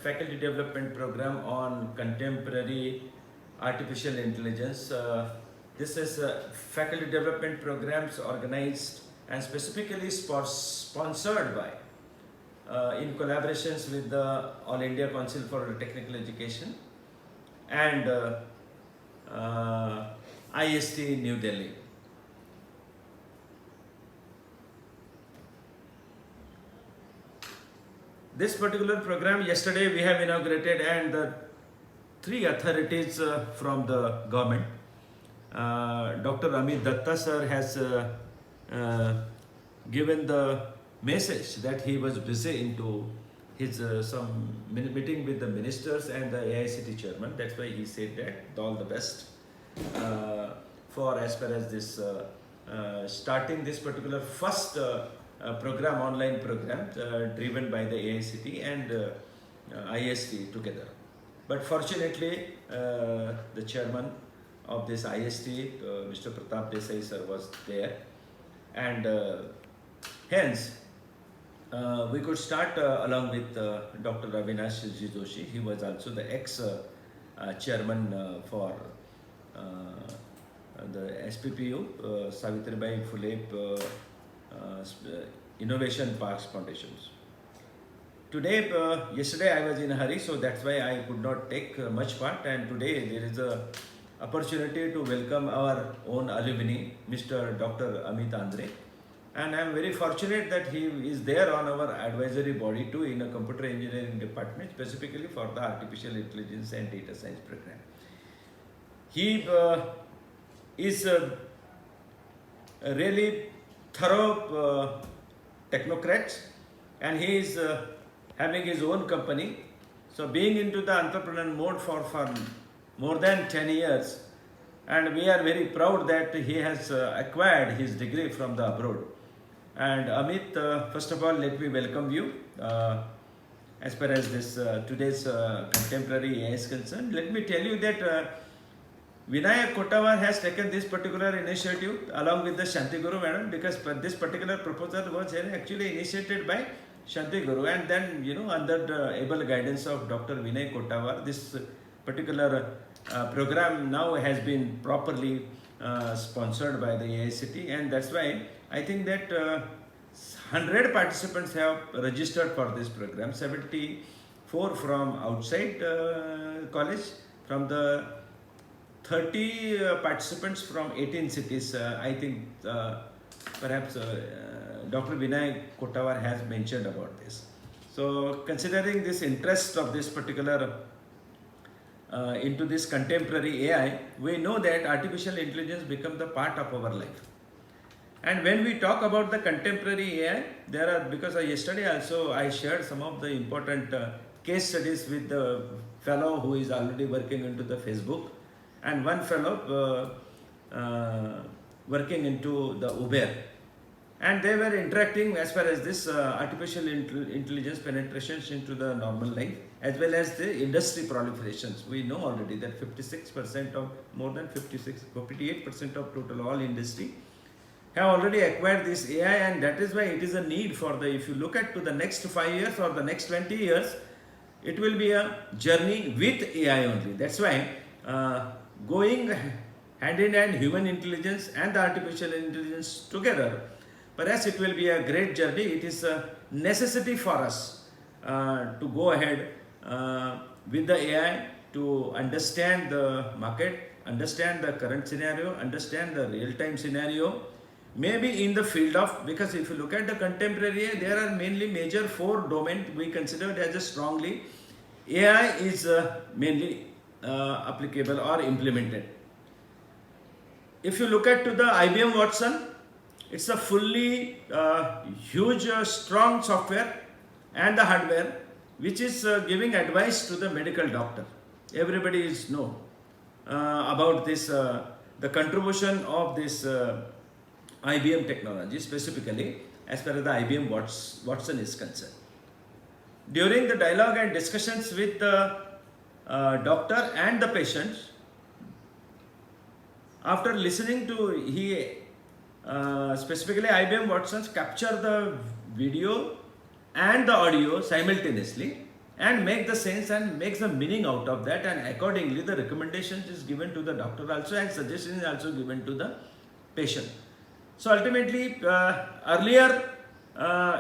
faculty development program on contemporary artificial intelligence. This is faculty development programs organized and specifically sponsored by in collaborations with the All India Council for Technical Education and IST New Delhi. This particular program yesterday we have inaugurated, and the three authorities from the government, Dr. Amit Datta sir has given the message that he was busy into his some meeting with the ministers and the AICT chairman. That's why he said that all the best for as far as this starting this particular first program, online program driven by the AICT and IST together. But fortunately, the chairman of this IST, Mr. Pratap Desai sir, was there, and hence we could start along with Dr. Avinash Joshi. He was also the ex-chairman for the SPPU, Savitribai Phule Innovation Parks Foundations. Today, yesterday I was in a hurry, so that's why I could not take much part, and today there is a opportunity to welcome our own alumni, Mr. Dr. Amit Andre. And I am very fortunate that he is there on our advisory body too in a computer engineering department, specifically for the artificial intelligence and data science program. He is a really thorough technocrat, and he is having his own company. So being into the entrepreneur mode for more than 10 years, and we are very proud that he has acquired his degree from the abroad. And Amit, first of all, let me welcome you. As far as this today's contemporary AI is concerned, let me tell you that Vinayak Kotawar has taken this particular initiative along with the Shanti Guru madam, because this particular proposal was actually initiated by Shanti Guru, and then under the able guidance of Dr. Vinay Kotawar, this particular program now has been properly sponsored by the AICT, and that's why I think that 100 participants have registered for this program, 74 from outside college, from the 30 participants from 18 cities. I think perhaps Dr. Vinay Kotawar has mentioned about this. So considering this interest of this particular into this contemporary AI, we know that artificial intelligence becomes the part of our life. And when we talk about the contemporary AI, there are, because yesterday also I shared some of the important case studies with the fellow who is already working into the Facebook, and one fellow working into the Uber. And they were interacting as far as this artificial intelligence penetrations into the normal life, as well as the industry proliferations. We know already that 56% of, more than 58% of total all industry have already acquired this AI, and that is why it is a need for the, if you look at to the next 5 years or the next 20 years, it will be a journey with AI only. That's why going hand in hand human intelligence and the artificial intelligence together, perhaps it will be a great journey. It is a necessity for us to go ahead with the AI to understand the market, understand the current scenario, understand the real-time scenario, maybe in the field of, because if you look at the contemporary AI, there are mainly major 4 domains we consider as a strongly AI is mainly applicable or implemented. If you look at to the IBM Watson, it's a fully huge strong software and the hardware which is giving advice to the medical doctor. Everybody is know about this the contribution of this IBM technology, specifically as far as the IBM Watson is concerned. During the dialogue and discussions with the doctor and the patient, after listening to specifically IBM Watson capture the video and the audio simultaneously, and make the sense and makes the meaning out of that, and accordingly the recommendations is given to the doctor also, and suggestion is also given to the patient. So ultimately, earlier,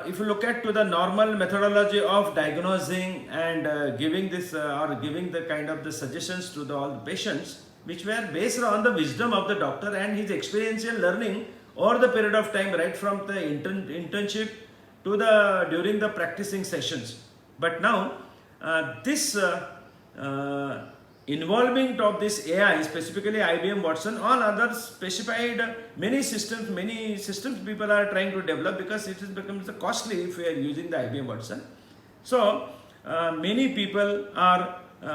if you look at to the normal methodology of diagnosing and giving this or giving the kind of the suggestions to all the patients, which were based on the wisdom of the doctor and his experiential learning over the period of time, right from the internship to the during the practicing sessions. But now this involvement of this AI, specifically IBM Watson, all other specified many systems people are trying to develop, because it becomes costly if we are using the IBM Watson. So many people are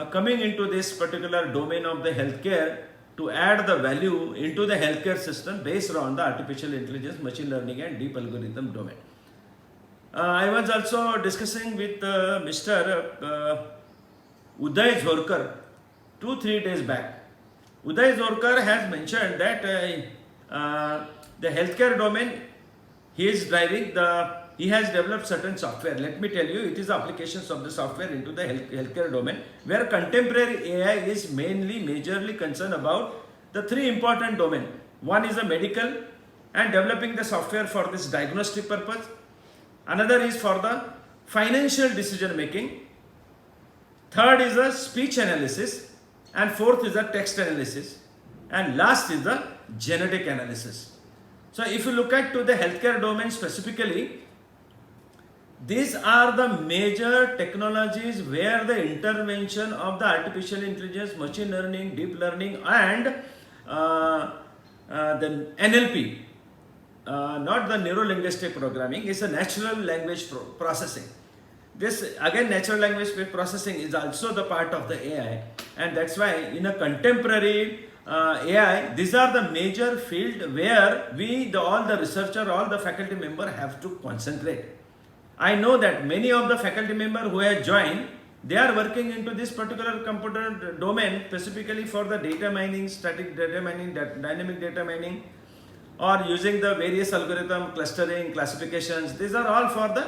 coming into this particular domain of the healthcare to add the value into the healthcare system based on the artificial intelligence, machine learning and deep algorithm domain. I was also discussing with Mr. Uday Zorkar 2-3 days back. Uday Zorkar has mentioned that the healthcare domain he is driving, he has developed certain software. Let me tell you, it is applications of the software into the healthcare domain, where contemporary AI is majorly concerned about the three important domains. One is the medical and developing the software for this diagnostic purpose. Another is for the financial decision making. Third is the speech analysis. And fourth is the text analysis. And last is the genetic analysis. So if you look at to the healthcare domain specifically, these are the major technologies where the intervention of the artificial intelligence, machine learning, deep learning and the NLP, not the neuro-linguistic programming, is a natural language processing. This again, natural language processing is also the part of the AI, and that's why in a contemporary AI, these are the major field where all the researcher, all the faculty member have to concentrate. I know that many of the faculty member who have joined, they are working into this particular computer domain specifically for the data mining, static data mining, dynamic data mining, or using the various algorithm, clustering, classifications. These are all for the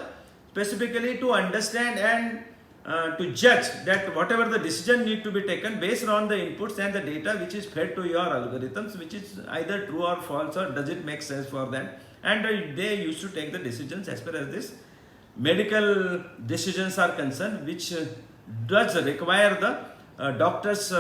specifically to understand and to judge that whatever the decision need to be taken based on the inputs and the data which is fed to your algorithms, which is either true or false, or does it make sense for them, and they used to take the decisions as far as this medical decisions are concerned, which does require the doctor's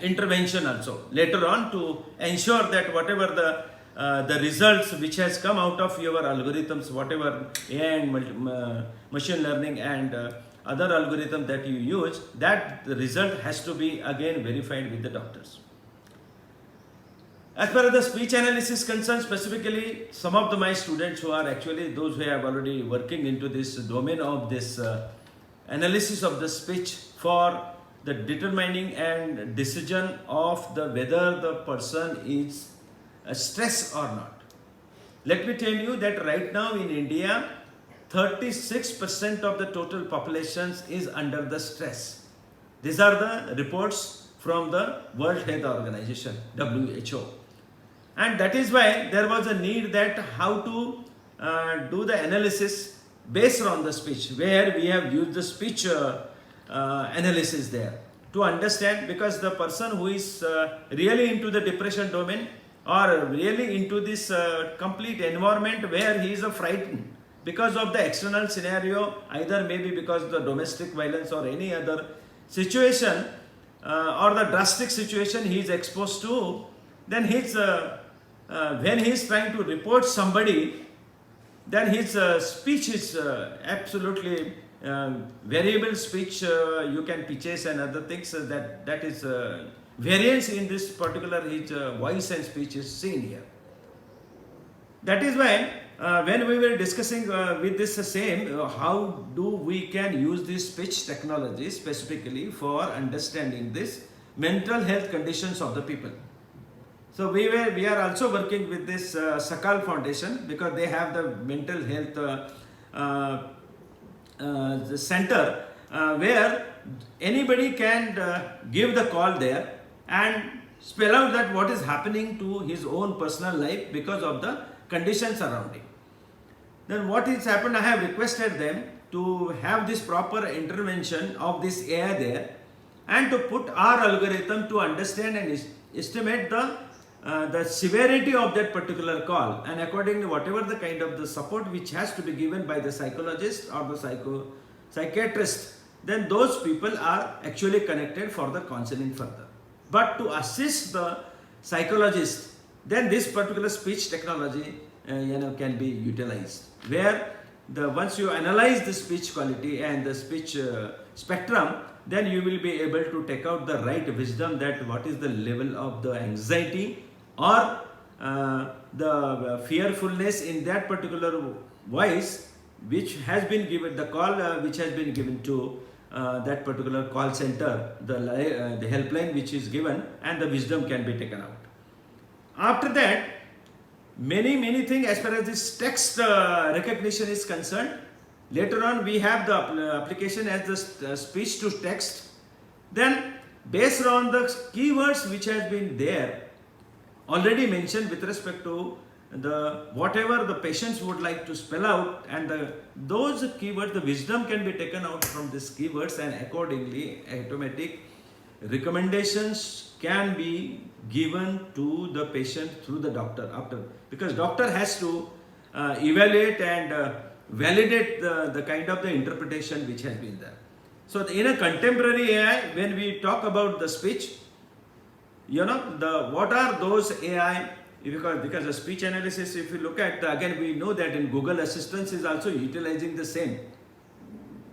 intervention also later on to ensure that whatever the results which has come out of your algorithms, whatever AI and machine learning and other algorithm that you use, that the result has to be again verified with the doctors. As far as the speech analysis concerned, specifically some of my students who are actually those who are already working into this domain of this analysis of the speech for the determining and decision of the whether the person is stressed or not. Let me tell you that right now in India, 36% of the total population is under the stress. These are the reports from the World Health Organization, WHO. And that is why there was a need that how to do the analysis based on the speech, where we have used the speech analysis there to understand, because the person who is really into the depression domain or really into this complete environment where he is frightened because of the external scenario, either maybe because of the domestic violence or any other situation or the drastic situation he is exposed to, then his when he is trying to report somebody, then his speech is absolutely variable speech, you can pitches and other things, that is variance in this particular his voice and speech is seen here. That is why when we were discussing with this same, how do we can use this speech technology specifically for understanding this mental health conditions of the people. So we are also working with this Sakal Foundation, because they have the mental health the center where anybody can give the call there and spell out that what is happening to his own personal life because of the conditions surrounding. Then what is happened, I have requested them to have this proper intervention of this AI there, and to put our algorithm to understand and estimate the severity of that particular call, and accordingly whatever the kind of the support which has to be given by the psychologist or the psychiatrist, then those people are actually connected for the counseling further. But to assist the psychologist, then this particular speech technology can be utilized, where once you analyze the speech quality and the speech spectrum, then you will be able to take out the right wisdom, that what is the level of the anxiety or the fearfulness in that particular voice which has been given, the call which has been given to that particular call center, the helpline which is given, and the wisdom can be taken out. After that, many things as far as this text recognition is concerned. Later on we have the application as the speech to text. Then based on the keywords which has been there already mentioned with respect to the whatever the patients would like to spell out, and those keywords, the wisdom can be taken out from these keywords, and accordingly automatic recommendations can be given to the patient through the doctor after, because doctor has to evaluate and validate the kind of the interpretation which has been there. So in a contemporary AI, when we talk about the speech, what are those AI, because the speech analysis, if you look at, again we know that in Google Assistant is also utilizing the same.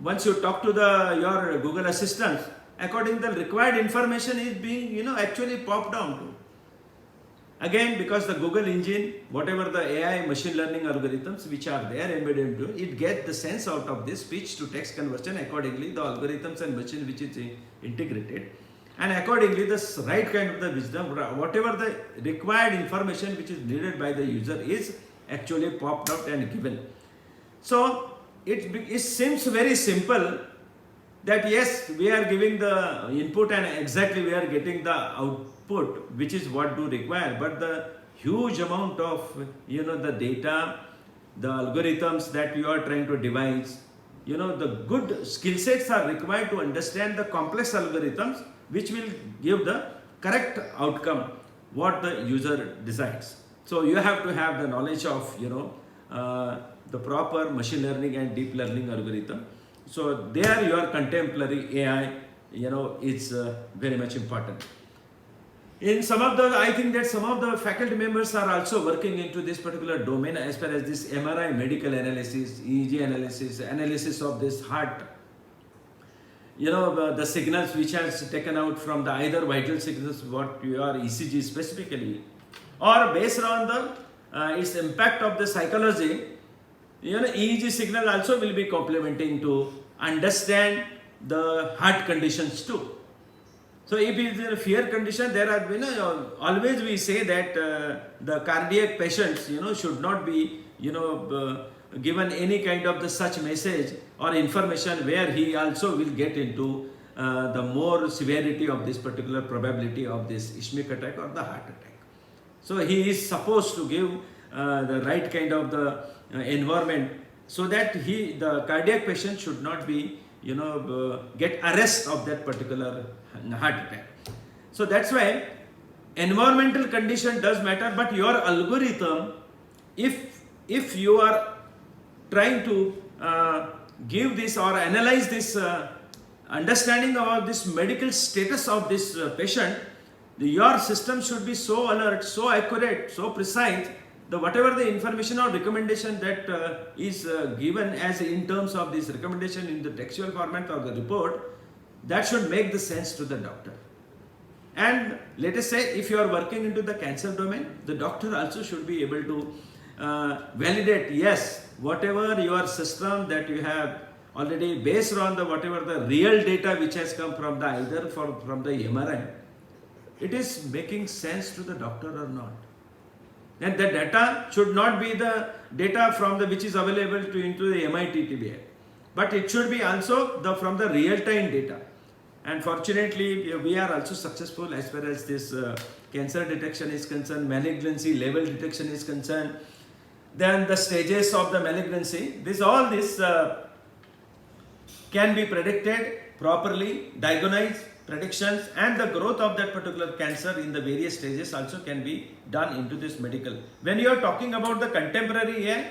Once you talk to your Google Assistant, according to the required information is being actually popped down to. Again, because the Google engine, whatever the AI machine learning algorithms which are there embedded into it, gets the sense out of this speech to text conversion. Accordingly, the algorithms and machine which is integrated, and accordingly the right kind of the wisdom, whatever the required information which is needed by the user is actually popped out and given. So it seems very simple, that yes, we are giving the input and exactly we are getting the output, which is what do require. But the huge amount of the data, the algorithms that you are trying to devise, the good skill sets are required to understand the complex algorithms which will give the correct outcome what the user decides. So you have to have the knowledge of the proper machine learning and deep learning algorithm. So there your contemporary AI is very much important. In some of the, I think that some of the faculty members are also working into this particular domain as far as this MRI medical analysis, EEG analysis of this heart, the signals which has taken out from the either vital signals, what your ECG specifically, or based on the its impact of the psychology, EEG signal also will be complementing to understand the heart conditions too. So if it is a fear condition, there are always we say that the cardiac patients should not be given any kind of the such message or information where he also will get into the more severity of this particular probability of this ischemic attack or the heart attack. So he is supposed to give the right kind of the environment, so that the cardiac patient should not be get arrest of that particular heart attack. So that's why environmental condition does matter, but your algorithm, if you are trying to give this or analyze this understanding about this medical status of this patient, your system should be so alert, so accurate, so precise, whatever the information or recommendation that is given as in terms of this recommendation in the textual format of the report, that should make the sense to the doctor. And let us say if you are working into the cancer domain, the doctor also should be able to validate, yes, whatever your system that you have already based on whatever the real data which has come from the either from the MRI, it is making sense to the doctor or not. And the data should not be the data from which is available into the MIT TBI, but it should be also from the real-time data. And fortunately, we are also successful as far as this cancer detection is concerned, malignancy level detection is concerned, then the stages of the malignancy. All this can be predicted properly, diagnosed, predictions, and the growth of that particular cancer in the various stages also can be done into this medical. When you are talking about the contemporary AI,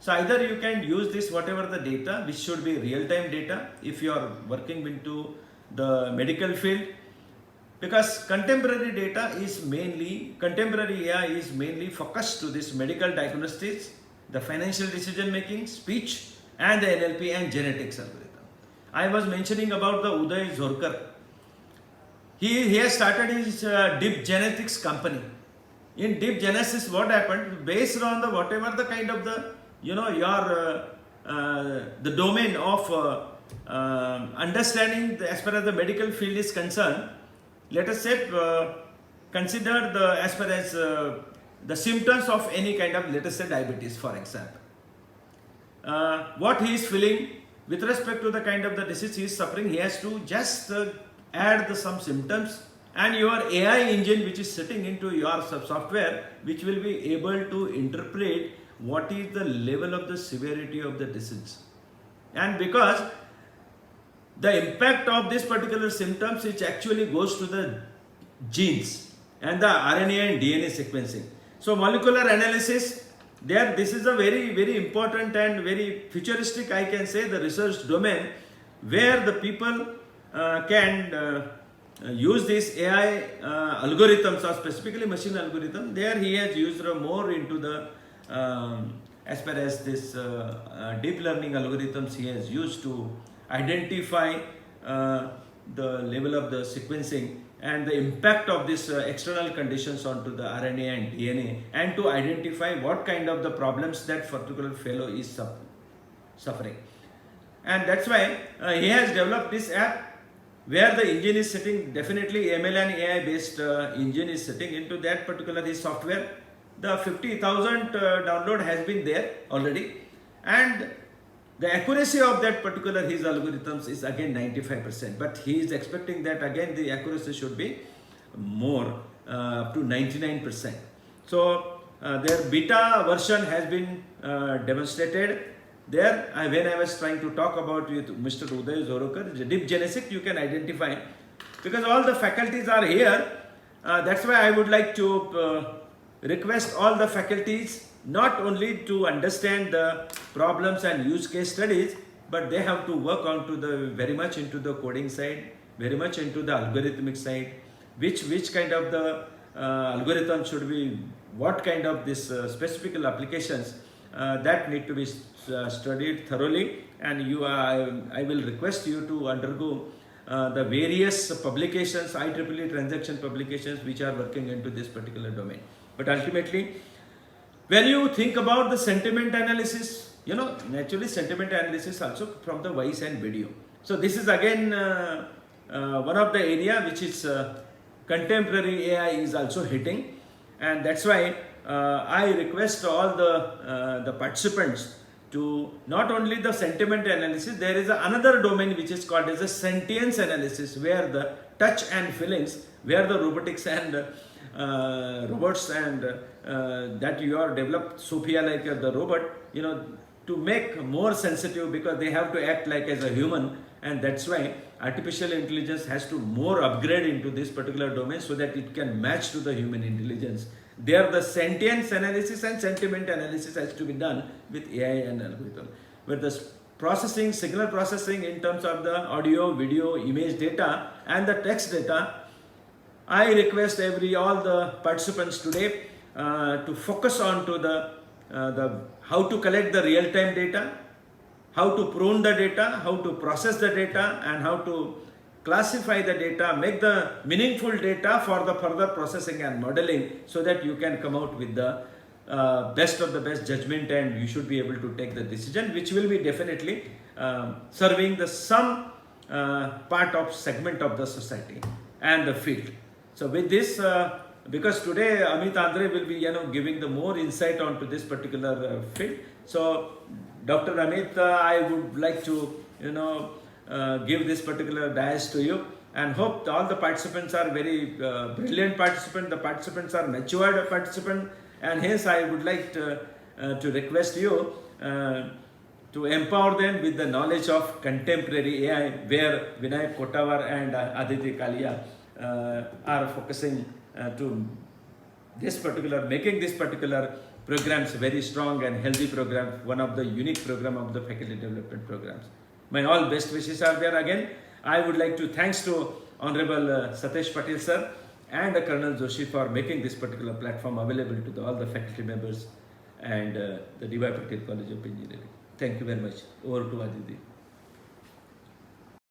so either you can use this whatever the data, which should be real-time data if you are working into the medical field, because contemporary AI is mainly focused to this medical diagnostics, the financial decision making, speech, and the NLP and genetics algorithm. I was mentioning about the Uday Zorkar. He has started his Deep Genetics company. In Deep Genesis, what happened? Based on the whatever the kind of the the domain of understanding as far as the medical field is concerned. Let us say consider the as far as the symptoms of any kind of, let us say, diabetes, for example. What he is feeling with respect to the kind of the disease he is suffering, he has to just add some symptoms, and your AI engine which is sitting into your software, which will be able to interpret what is the level of the severity of the disease. And because the impact of this particular symptoms, which actually goes to the genes and the RNA and DNA sequencing. So molecular analysis, there this is a very, very important and very futuristic, I can say, the research domain where the people can use this AI algorithms, or specifically machine algorithm. There he has used more into the as far as this deep learning algorithms he has used to identify the level of the sequencing and the impact of this external conditions onto the RNA and DNA, and to identify what kind of the problems that particular fellow is suffering. And that's why he has developed this app where the engine is sitting, definitely ML and AI based engine is sitting into that particular his software. The 50,000 download has been there already, and the accuracy of that particular his algorithms is again 95%, but he is expecting that again the accuracy should be more, up to 99%. So their beta version has been demonstrated there. When I was trying to talk about with Mr. Uday Zorkar, Deep Genetics, you can identify, because all the faculties are here. That's why I would like to request all the faculties not only to understand the problems and use case studies, but they have to work on to the very much into the coding side, very much into the algorithmic side, which kind of the algorithm should be, what kind of this specific applications that need to be studied thoroughly. And I will request you to undergo the various publications, IEEE transaction publications, which are working into this particular domain. But ultimately, when you think about the sentiment analysis, naturally sentiment analysis also from the voice and video. So this is again one of the area which is contemporary AI is also hitting, and that's why I request all the participants to not only the sentiment analysis, there is another domain which is called as a sentience analysis, where the touch and feelings, where the robotics and robots and that you are developed Sophia like the robot, to make more sensitive, because they have to act like as a human, and that's why artificial intelligence has to more upgrade into this particular domain so that it can match to the human intelligence. There the sentience analysis and sentiment analysis has to be done with AI and algorithm, where the processing, signal processing in terms of the audio, video, image data and the text data. I request all the participants today to focus on to the how to collect the real-time data, how to prune the data, how to process the data, and how to classify the data, make the meaningful data for the further processing and modeling, so that you can come out with the best of the best judgment, and you should be able to take the decision, which will be definitely serving the some part of segment of the society and the field. So with this, because today Amit Andre will be giving the more insight onto this particular field. So Dr. Amit, I would like to give this particular dais to you, and hope all the participants are very brilliant participants. The participants are matured participants, and hence I would like to request you to to empower them with the knowledge of contemporary AI, where Vinayak Kotavar and Aditi Kalia are focusing to making this particular programs very strong and healthy program, one of the unique program of the faculty development programs. My all best wishes are there again. I would like to thanks to Honorable Satesh Patil sir and Colonel Joshi for making this particular platform available to all the faculty members and the D.Y. Patil College of Engineering. Thank you very much. Over to Aditi.